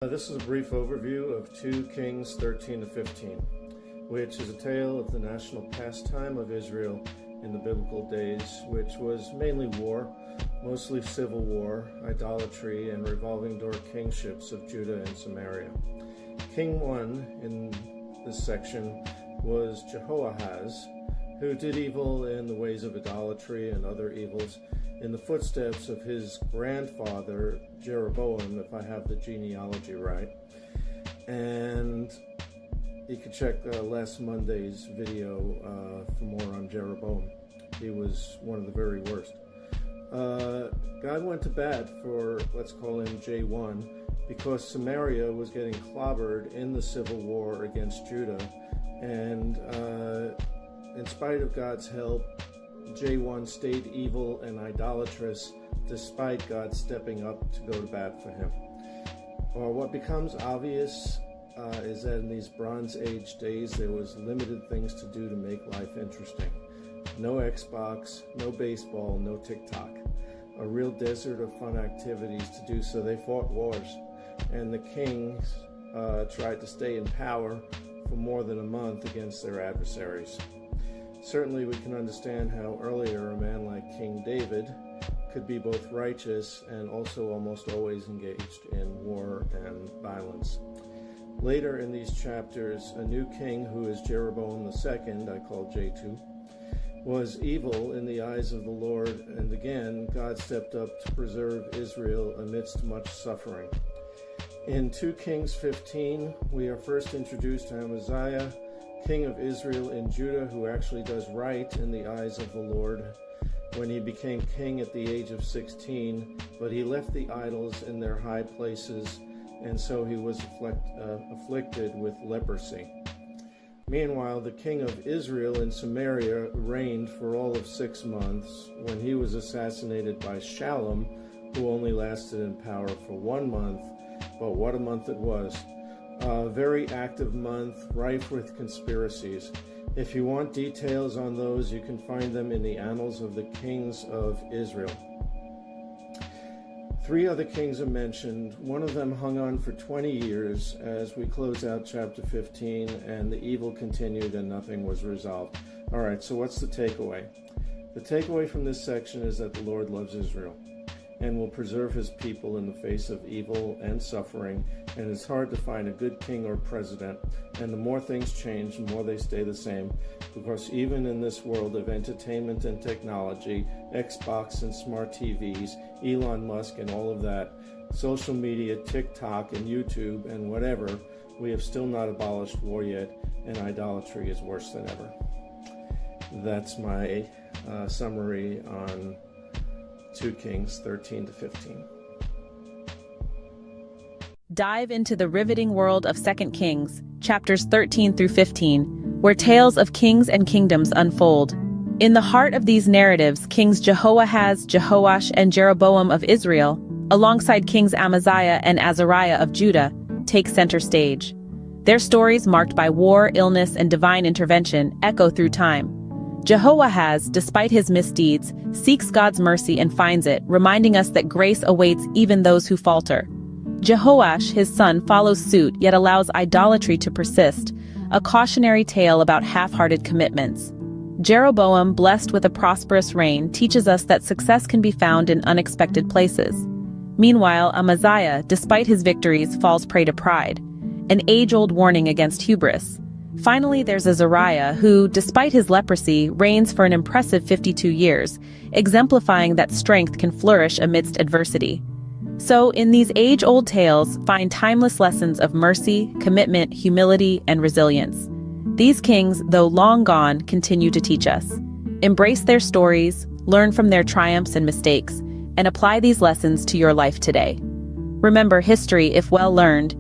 This is a brief overview of 2 Kings 13 to 15, which is a tale of the national pastime of Israel in the biblical days, which was mainly war, mostly civil war, idolatry, and revolving door kingships of Judah and Samaria. King 1 in this section was Jehoahaz, who did evil in the ways of idolatry and other evils in the footsteps of his grandfather Jeroboam, if I have the genealogy right. And you can check last Monday's video for more on Jeroboam. He was one of the very worst. God went to bat for, let's call him J1, because Sumaria was getting clobbered in the civil war against Judah, and in spite of God's help, J1 stayed evil and idolatrous despite God stepping up to go to bat for him. Or what becomes obvious is that in these Bronze Age days there was limited things to do to make life interesting. No Xbox, no baseball, no TikTok. A real desert of fun activities to do, so they fought wars. And the kings tried to stay in power for more than a month against their adversaries. Certainly we can understand how earlier a man like King David could be both righteous and also almost always engaged in war and violence. Later in these chapters, a new king who is Jeroboam II, I call J2, was evil in the eyes of the Lord, and again God stepped up to preserve Israel amidst much suffering. In 2 Kings 15, we are first introduced to Amaziah, king of Israel in Judah, who actually does right in the eyes of the Lord when he became king at the age of 16, but he left the idols in their high places, and so he was afflicted with leprosy. Meanwhile, the king of Israel in Sumaria reigned for all of 6 months when he was assassinated by Shallum, who only lasted in power for 1 month, but what a month it was. A very active month, rife with conspiracies. If you want details on those, you can find them in the Annals of the Kings of Israel. 3 other kings are mentioned. One of them hung on for 20 years as we close out chapter 15, and the evil continued and nothing was resolved. All right, so what's the takeaway? The takeaway from this section is that the Lord loves Israel and will preserve his people in the face of evil and suffering, and it's hard to find a good king or president, and the more things change, the more they stay the same, because even in this world of entertainment and technology, Xbox and smart TVs, Elon Musk and all of that, social media, TikTok and YouTube and whatever, we have still not abolished war yet, and idolatry is worse than ever. That's my summary on 2 Kings 13 to 15. Dive into the riveting world of 2 Kings, chapters 13 through 15, where tales of kings and kingdoms unfold. In the heart of these narratives, kings Jehoahaz, Jehoash, and Jeroboam of Israel, alongside kings Amaziah and Azariah of Judah, take center stage. Their stories, marked by war, illness, and divine intervention, echo through time. Jehoahaz, despite his misdeeds, seeks God's mercy and finds it, reminding us that grace awaits even those who falter. Jehoash, his son, follows suit yet allows idolatry to persist, a cautionary tale about half-hearted commitments. Jeroboam, blessed with a prosperous reign, teaches us that success can be found in unexpected places. Meanwhile, Amaziah, despite his victories, falls prey to pride, an age-old warning against hubris. Finally, there's Azariah, who, despite his leprosy, reigns for an impressive 52 years, exemplifying that strength can flourish amidst adversity. So, in these age-old tales, find timeless lessons of mercy, commitment, humility, and resilience. These kings, though long gone, continue to teach us. Embrace their stories, learn from their triumphs and mistakes, and apply these lessons to your life today. Remember, history, if well learned,